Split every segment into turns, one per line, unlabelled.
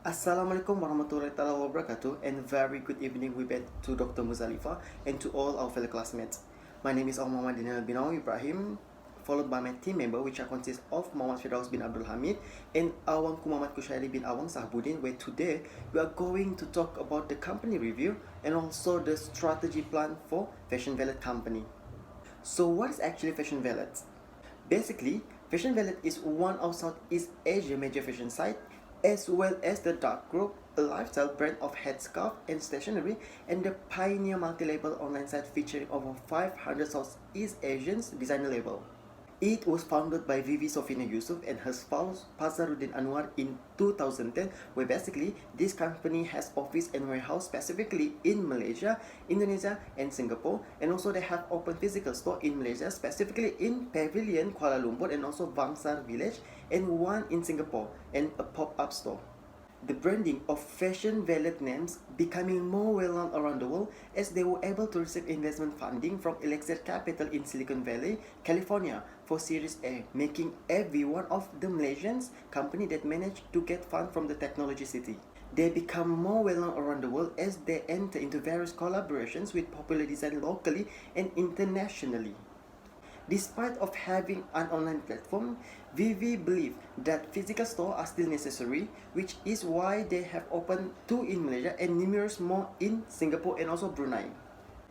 Assalamualaikum warahmatullahi wabarakatuh, and very good evening we back to Dr. Muzalifa and to all our fellow classmates. My name is Muhammad Danial bin Iberahim, followed by my team member, which consists of Muhammad Firdaus bin Abdul Hamid and our Muhammad Qusyairi bin Ag Sahabudin, where today we are going to talk about the company review and also the strategy plan for Fashion Valet company. So what is actually Fashion Valet? Basically, Fashion Valet is one of Southeast Asia major fashion site, as well as the Dark Group, a lifestyle brand of headscarf and stationery, and the pioneer multi-label online site featuring over 500 Southeast Asians designer label. It was founded by Vivi Sofina Yusuf and her spouse Pazaruddin Anwar in 2010, where basically this company has office and warehouse specifically in Malaysia, Indonesia and Singapore, and also they have open physical store in Malaysia, specifically in Pavilion Kuala Lumpur and also Bangsar Village, and one in Singapore and a pop-up store. The branding of Fashion Valet names becoming more well-known around the world as they were able to receive investment funding from Elixir Capital in Silicon Valley, California for Series A, making every one of the Malaysians company that managed to get funds from the technology city. They become more well-known around the world as they enter into various collaborations with popular design locally and internationally. Despite of having an online platform, Vivi believe that physical stores are still necessary, which is why they have opened 2 in Malaysia and numerous more in Singapore and also Brunei.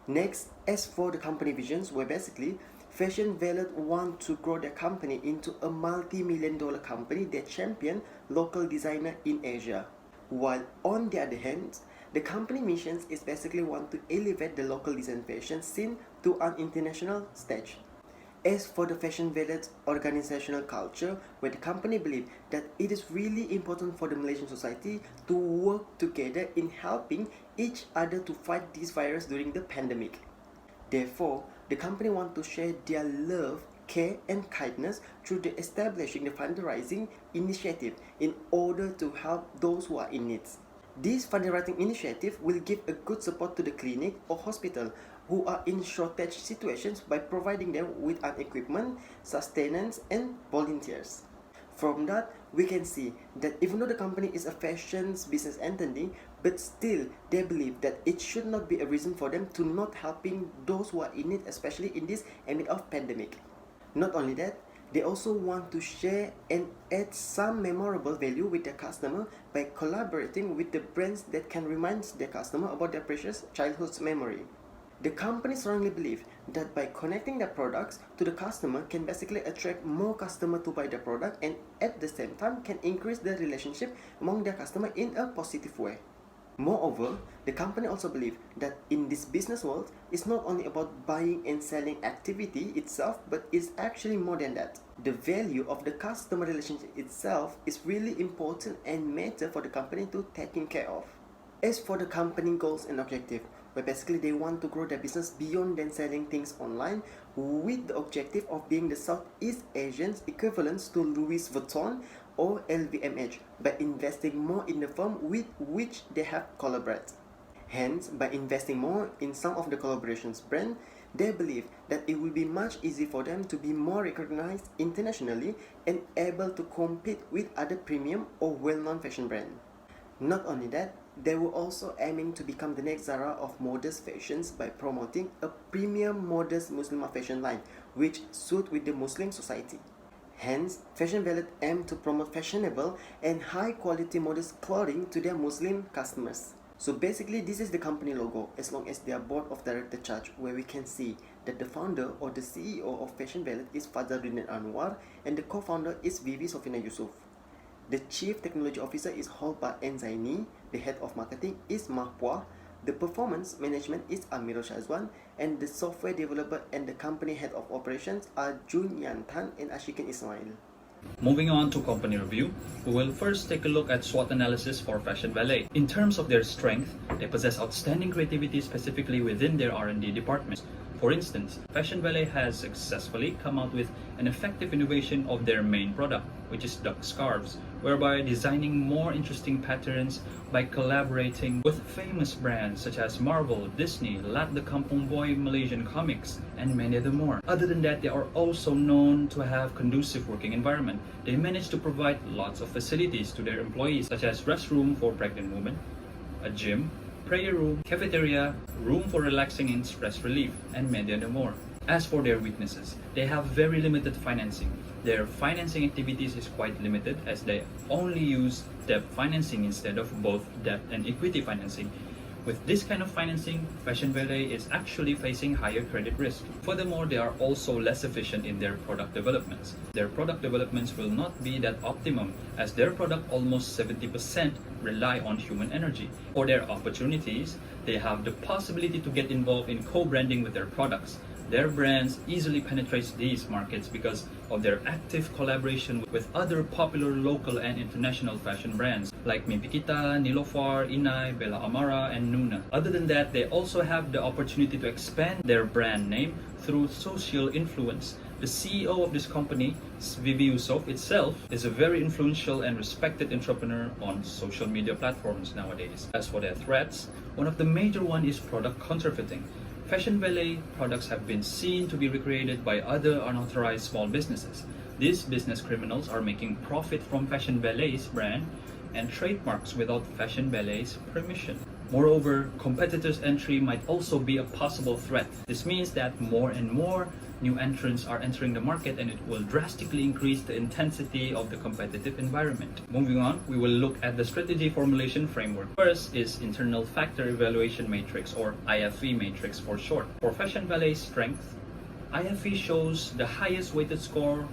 Next, as for the company visions, where basically Fashion Valet want to grow their company into a multi-million-dollar company that champion local designer in Asia. While on the other hand, the company missions is basically want to elevate the local design fashion scene to an international stage. As for the Fashion Valet organizational culture, where the company believe that it is really important for the Malaysian society to work together in helping each other to fight this virus during the pandemic. Therefore, the company want to share their love, care and kindness through the establishing the fundraising initiative in order to help those who are in need. This fundraising initiative will give a good support to the clinic or hospital who are in shortage situations by providing them with an equipment, sustenance and volunteers. From that, we can see that even though the company is a fashion business entity, but still they believe that it should not be a reason for them to not helping those who are in need, especially in this amid of pandemic. Not only that, they also want to share and add some memorable value with their customer by collaborating with the brands that can remind their customer about their precious childhood's memory. The company strongly believe that by connecting their products to the customer can basically attract more customer to buy the product and at the same time can increase the relationship among their customer in a positive way. Moreover, the company also believe that in this business world, it's not only about buying and selling activity itself, but it's actually more than that. The value of the customer relationship itself is really important and matter for the company to taking care of. As for the company goals and objective, where basically they want to grow their business beyond than selling things online with the objective of being the Southeast Asians equivalents to Louis Vuitton or LVMH by investing more in the firm with which they have collaborated. Hence, by investing more in some of the collaborations brand, they believe that it will be much easier for them to be more recognized internationally and able to compete with other premium or well-known fashion brands. Not only that, they were also aiming to become the next Zara of modest fashions by promoting a premium modest Muslimah fashion line which suit with the Muslim society. Hence, Fashion Valet aim to promote fashionable and high quality modest clothing to their Muslim customers. So basically, this is the company logo as long as their board of director chart, where we can see that the founder or the CEO of Fashion Valet is Pazaruddin Anwar and the co-founder is Vivi Sofina Yusuf. The Chief Technology Officer is Holba Enzaini, the Head of Marketing is Mahpua, the Performance Management is Amirul Shazwan, and the Software Developer and the Company Head of Operations are Jun Yan Tan and Ashikin Ismail.
Moving on to company review, we will first take a look at SWOT analysis for Fashion Valet. In terms of their strength, they possess outstanding creativity specifically within their R&D department. For instance, Fashion Valet has successfully come out with an effective innovation of their main product, which is duck scarves, whereby designing more interesting patterns by collaborating with famous brands such as Marvel, Disney, Lat the Kampung Boy, Malaysian Comics, and many other more. Other than that, they are also known to have conducive working environment. They manage to provide lots of facilities to their employees, such as restroom for pregnant women, a gym, prayer room, cafeteria, room for relaxing and stress relief, and many other more. As for their weaknesses, they have very limited financing. Their financing activities is quite limited as they only use debt financing instead of both debt and equity financing. With this kind of financing, Fashion Valet is actually facing higher credit risk. Furthermore, they are also less efficient in their product developments. Their product developments will not be that optimum as their product almost 70% rely on human energy. For their opportunities, they have the possibility to get involved in co-branding with their products. Their brands easily penetrates these markets because of their active collaboration with other popular local and international fashion brands like Mimpi Kita, Nilofar, Inai, Bella Amara, and Nuna. Other than that, they also have the opportunity to expand their brand name through social influence. The CEO of this company, Vivi Yusof itself, is a very influential and respected entrepreneur on social media platforms nowadays. As for their threats, one of the major one is product counterfeiting. Fashion Valet products have been seen to be recreated by other unauthorized small businesses. These business criminals are making profit from Fashion Valet's brand and trademarks without Fashion Valet's permission. Moreover, competitors' entry might also be a possible threat. This means that more and more new entrants are entering the market and it will drastically increase the intensity of the competitive environment. Moving on, we will look at the strategy formulation framework. First is Internal Factor Evaluation Matrix, or IFE matrix for short. For Fashion Valet's strength, IFE shows the highest weighted score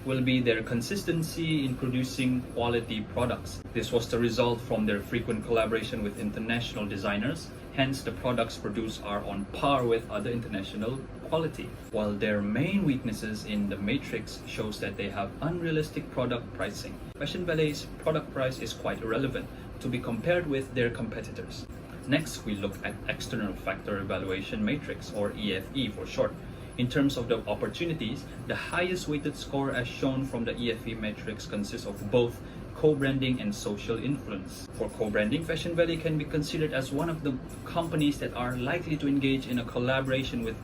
will be their consistency in producing quality products. This was the result from their frequent collaboration with international designers. Hence, the products produced are on par with other international quality. While their main weaknesses in the matrix shows that they have unrealistic product pricing. Fashion Valet's product price is quite irrelevant to be compared with their competitors. Next, we look at External Factor Evaluation Matrix, or EFE for short. In terms of the opportunities, the highest weighted score as shown from the EFE matrix consists of both co-branding and social influence. For co-branding, Fashion Valet can be considered as one of the companies that are likely to engage in a collaboration with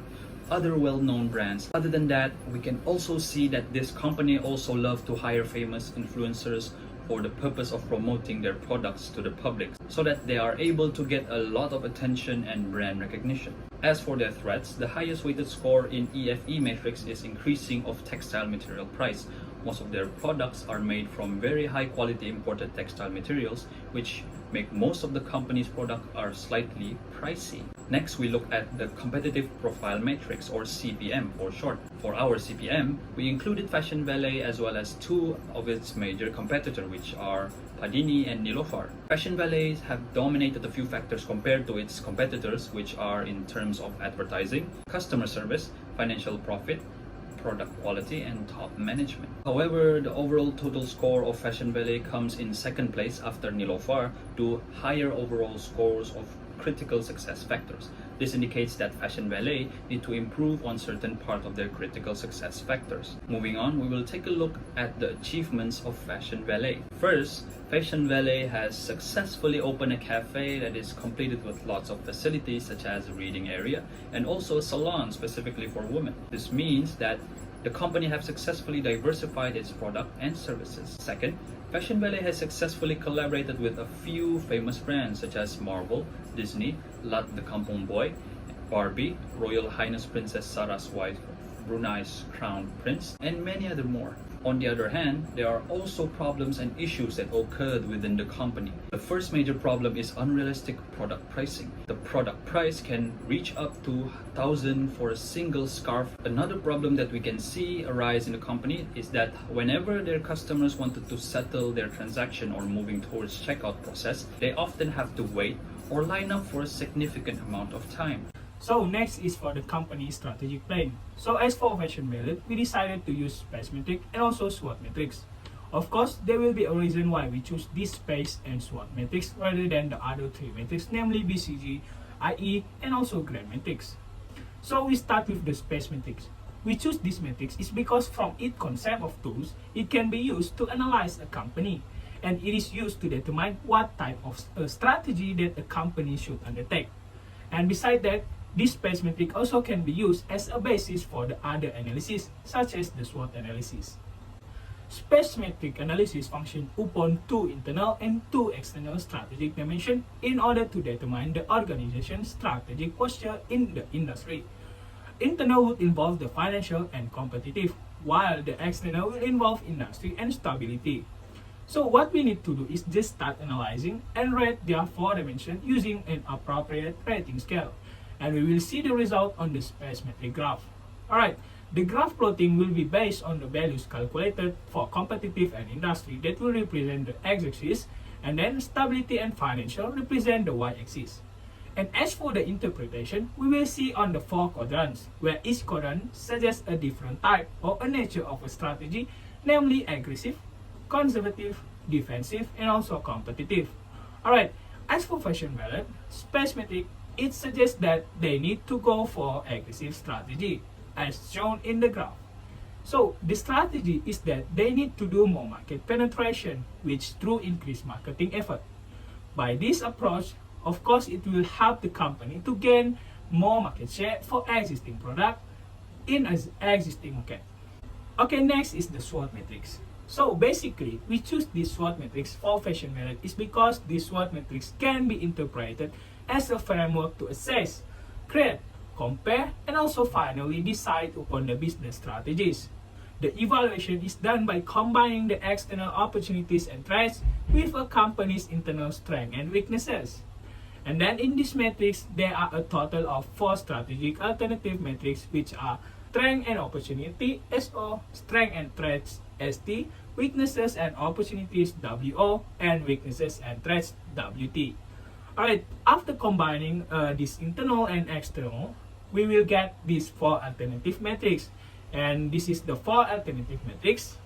other well-known brands. Other than that, we can also see that this company also loves to hire famous influencers for the purpose of promoting their products to the public so that they are able to get a lot of attention and brand recognition. As for their threats, the highest weighted score in EFE matrix is increasing of textile material price. Most of their products are made from very high quality imported textile materials, which make most of the company's products are slightly pricey. Next, we look at the Competitive Profile Matrix, or CPM for short. For our CPM, we included Fashion Valet as well as two of its major competitors, which are Padini and Nilofar. Fashion Valets have dominated a few factors compared to its competitors, which are in terms of advertising, customer service, financial profit, product quality, and top management. However, the overall total score of Fashion Valet comes in second place after Nilofar to higher overall scores of critical success factors. This indicates that Fashion Valet need to improve on certain part of their critical success factors. Moving on, we will take a look at the achievements of Fashion Valet. First, Fashion Valet has successfully opened a cafe that is completed with lots of facilities such as a reading area and also a salon specifically for women. This means that the company have successfully diversified its product and services. Second, Fashion Valet has successfully collaborated with a few famous brands such as Marvel, Disney, Lat the Kampung Boy, Barbie, Royal Highness Princess Sarah's wife, Brunei's Crown Prince, and many other more. On the other hand, there are also problems and issues that occurred within the company. The first major problem is unrealistic product pricing. The product price can reach up to 1,000 for a single scarf. Another problem that we can see arise in the company is that whenever their customers wanted to settle their transaction or moving towards checkout process, they often have to wait or line up for a significant amount of time.
So next is for the company's strategic plan. So as for Fashion Valet, we decided to use space metric and also SWOT matrix. Of course, there will be a reason why we choose this space and SWOT matrix rather than the other three matrix, namely BCG, IE, and also Grand matrix. So we start with the space matrix. We choose this matrix is because from its concept of tools, it can be used to analyze a company, and it is used to determine what type of strategy that a company should undertake. And beside that, this space matrix also can be used as a basis for the other analysis, such as the SWOT analysis. Space matrix analysis functions upon two internal and two external strategic dimensions in order to determine the organization's strategic posture in the industry. Internal would involve the financial and competitive, while the external will involve industry and stability. So what we need to do is just start analyzing and rate their four dimensions using an appropriate rating scale. And we will see the result on the space metric graph. Alright, the graph plotting will be based on the values calculated for competitive and industry that will represent the x-axis, and then stability and financial represent the y-axis. And as for the interpretation, we will see on the four quadrants, where each quadrant suggests a different type or a nature of a strategy, namely aggressive, conservative, defensive, and also competitive. Alright, as for Fashion Valet, space metric, it suggests that they need to go for aggressive strategy, as shown in the graph. So the strategy is that they need to do more market penetration, which through increased marketing effort. By this approach, of course, it will help the company to gain more market share for existing product in an existing market. Okay, next is the SWOT matrix. So basically, we choose this SWOT matrix for Fashion Valet is because this SWOT matrix can be interpreted as a framework to assess, create, compare, and also finally decide upon the business strategies. The evaluation is done by combining the external opportunities and threats with a company's internal strengths and weaknesses. And then in this matrix, there are a total of 4 strategic alternative metrics, which are strength and opportunity SO, strength and threats ST, weaknesses and opportunities WO, and weaknesses and threats WT. Alright, after combining this internal and external, we will get these 4 alternative metrics, and this is the 4 alternative metrics.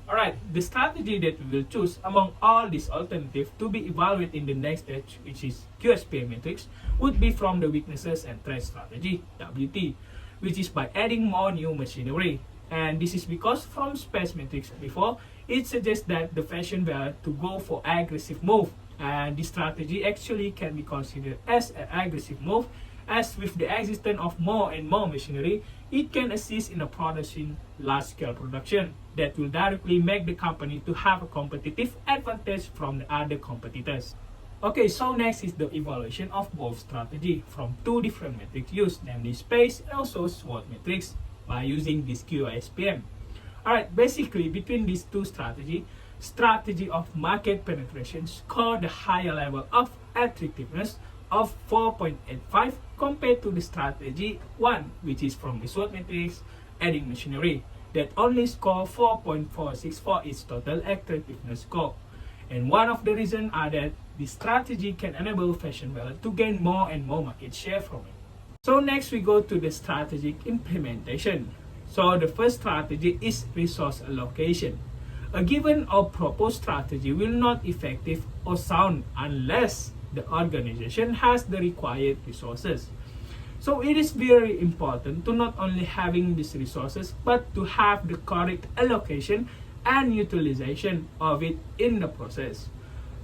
Alright, the strategy that we will choose among all these alternatives to be evaluated in the next stage, which is QSP matrix, would be from the weaknesses and threat strategy, WT, which is by adding more new machinery. And this is because from space matrix before, it suggests that the Fashion Valet to go for aggressive move, and this strategy actually can be considered as an aggressive move, as with the existence of more and more machinery, it can assist in producing large-scale production that will directly make the company to have a competitive advantage from the other competitors. Okay, so next is the evaluation of both strategy from 2 different metrics used, namely space and also SWOT matrix, by using this QSPM. Alright, basically between these 2 strategy of market penetration scored the higher level of attractiveness of 4.85 compared to the strategy 1, which is from the SWOT matrix, adding machinery, that only score 4.46 for its total attractiveness score. And one of the reasons are that this strategy can enable Fashion Valet to gain more and more market share from it. So next we go to the strategic implementation. So the first strategy is resource allocation. A given or proposed strategy will not effective or sound unless the organization has the required resources. So it is very important to not only having these resources, but to have the correct allocation and utilization of it in the process.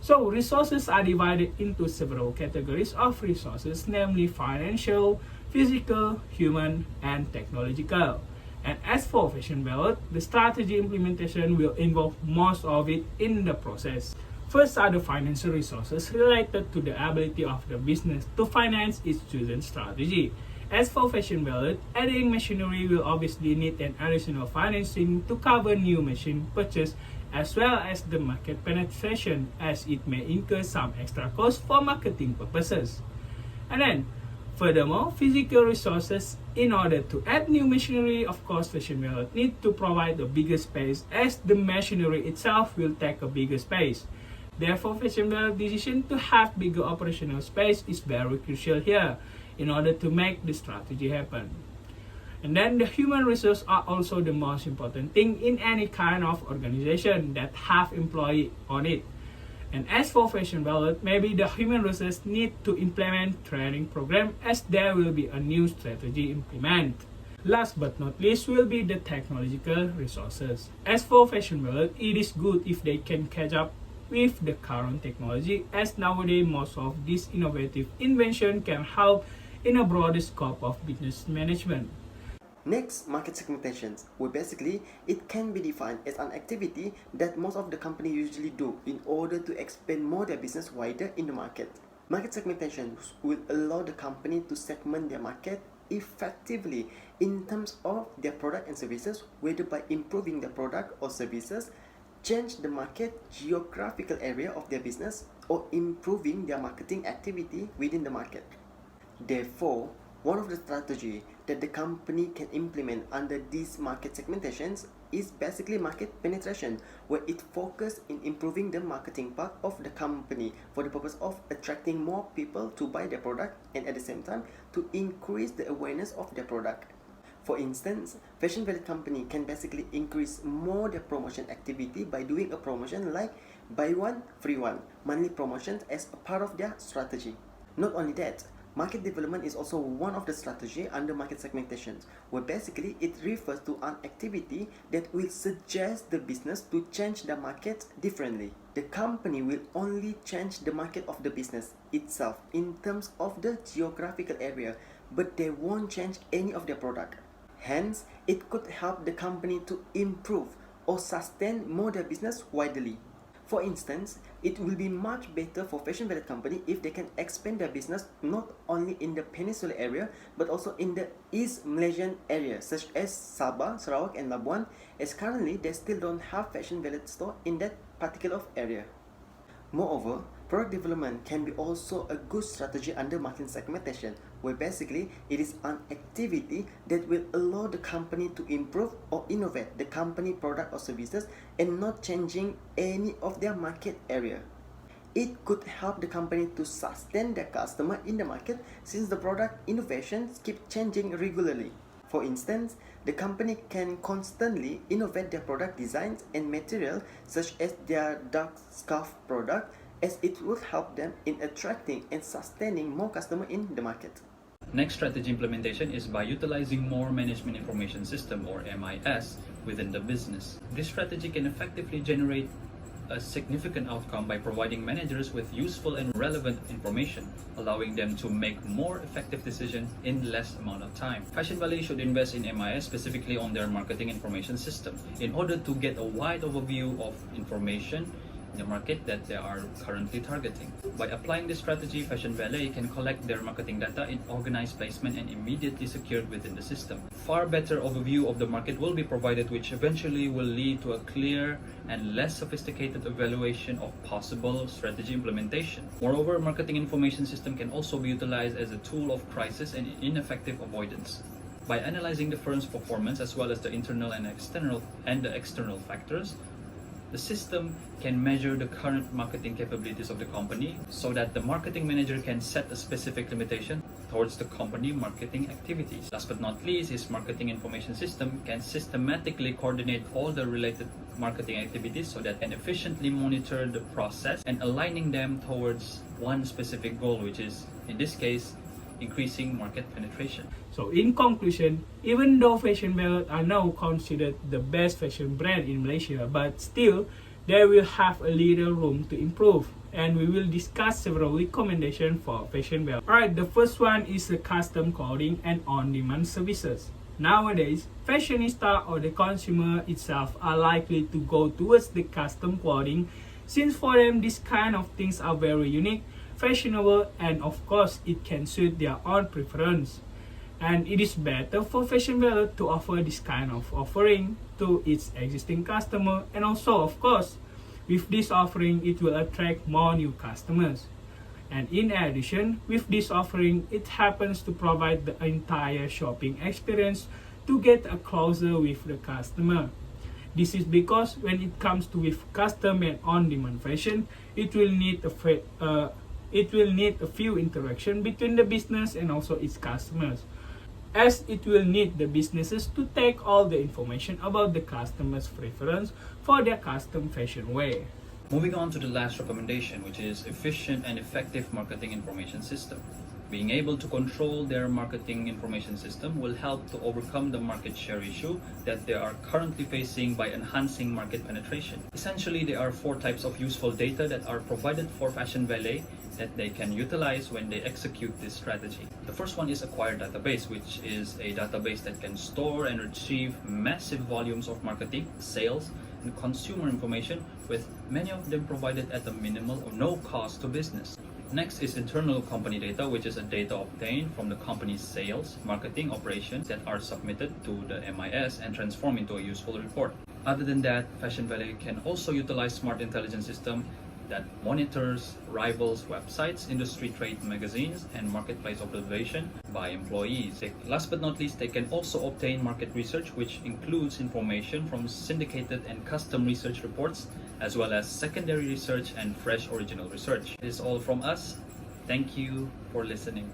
So resources are divided into several categories of resources, namely financial, physical, human, and technological. And as for Fashion Valet, the strategy implementation will involve most of it in the process. First are the financial resources related to the ability of the business to finance its chosen strategy. As for Fashion Valet, adding machinery will obviously need an additional financing to cover new machine purchase as well as the market penetration, as it may incur some extra costs for marketing purposes. And then, furthermore, physical resources, in order to add new machinery, of course, Fashion Valet need to provide a bigger space, as the machinery itself will take a bigger space. Therefore, Fashion Valet's decision to have bigger operational space is very crucial here in order to make the strategy happen. And then the human resources are also the most important thing in any kind of organization that have employees on it. And as for Fashion Valet, maybe the human resources need to implement training program as there will be a new strategy implement. Last but not least will be the technological resources. As for Fashion Valet, it is good if they can catch up with the current technology, as nowadays most of these innovative invention can help in a broader scope of business management.
Next, market segmentations, where basically it can be defined as an activity that most of the company usually do in order to expand more their business wider in the market. Market segmentations will allow the company to segment their market effectively in terms of their product and services, whether by improving their product or services, change the market geographical area of their business, or improving their marketing activity within the market. Therefore, one of the strategies that the company can implement under these market segmentations is basically market penetration, where it focuses in improving the marketing part of the company for the purpose of attracting more people to buy their product and at the same time to increase the awareness of their product. For instance, Fashion Valet company can basically increase more their promotion activity by doing a promotion like buy one, free one, monthly promotions as a part of their strategy. Not only that, market development is also one of the strategies under market segmentation, where basically it refers to an activity that will suggest the business to change the market differently. The company will only change the market of the business itself in terms of the geographical area, but they won't change any of their product. Hence, it could help the company to improve or sustain more their business widely. For instance, it will be much better for Fashion Valet company if they can expand their business not only in the Peninsula area but also in the East Malaysian area such as Sabah, Sarawak and Labuan, as currently they still don't have Fashion Valet store in that particular area. Moreover, product development can be also a good strategy under market segmentation, where basically it is an activity that will allow the company to improve or innovate the company product or services and not changing any of their market area. It could help the company to sustain their customer in the market since the product innovations keep changing regularly. For instance, the company can constantly innovate their product designs and material such as their dark scarf product, as it will help them in attracting and sustaining more customers in the market.
Next strategy implementation is by utilizing more management information system or MIS within the business. This strategy can effectively generate a significant outcome by providing managers with useful and relevant information, allowing them to make more effective decisions in less amount of time. Fashion Valet should invest in MIS specifically on their marketing information system in order to get a wide overview of information in the market that they are currently targeting. By applying this strategy, Fashion Valet can collect their marketing data in organized placement and immediately secured within the system. Far better overview of the market will be provided, which eventually will lead to a clear and less sophisticated evaluation of possible strategy implementation. Moreover, marketing information system can also be utilized as a tool of crisis and ineffective avoidance. By analyzing the firm's performance as well as the internal and external factors, the system can measure the current marketing capabilities of the company so that the marketing manager can set a specific limitation towards the company marketing activities. Last but not least, his marketing information system can systematically coordinate all the related marketing activities so that it can efficiently monitor the process and aligning them towards one specific goal, which is, in this case, increasing market penetration.
So in conclusion, even though Fashion Valet are now considered the best fashion brand in Malaysia, but still they will have a little room to improve, and we will discuss several recommendations for Fashion Valet. Alright, the first one is the custom clothing and on-demand services. Nowadays, fashionista or the consumer itself are likely to go towards the custom clothing, since for them these kind of things are very unique, fashionable, and of course it can suit their own preference. And it is better for Fashion Valet to offer this kind of offering to its existing customer, and also of course with this offering it will attract more new customers. And in addition, with this offering it happens to provide the entire shopping experience to get a closer with the customer. This is because when it comes to with custom and on-demand fashion, it will need a few interaction between the business and also its customers, as it will need the businesses to take all the information about the customer's preference for their custom fashion wear.
Moving on to the last recommendation, which is efficient and effective marketing information system. Being able to control their marketing information system will help to overcome the market share issue that they are currently facing by enhancing market penetration. Essentially, there are 4 types of useful data that are provided for Fashion Valet that they can utilize when they execute this strategy. The first one is acquired database, which is a database that can store and retrieve massive volumes of marketing, sales, and consumer information, with many of them provided at a minimal or no cost to business. Next is internal company data, which is a data obtained from the company's sales, marketing operations that are submitted to the MIS and transformed into a useful report. Other than that, Fashion Valet can also utilize smart intelligence system that monitors rivals' websites, industry trade magazines, and marketplace observation by employees. Last but not least, they can also obtain market research, which includes information from syndicated and custom research reports, as well as secondary research and fresh original research. This is all from us. Thank you for listening.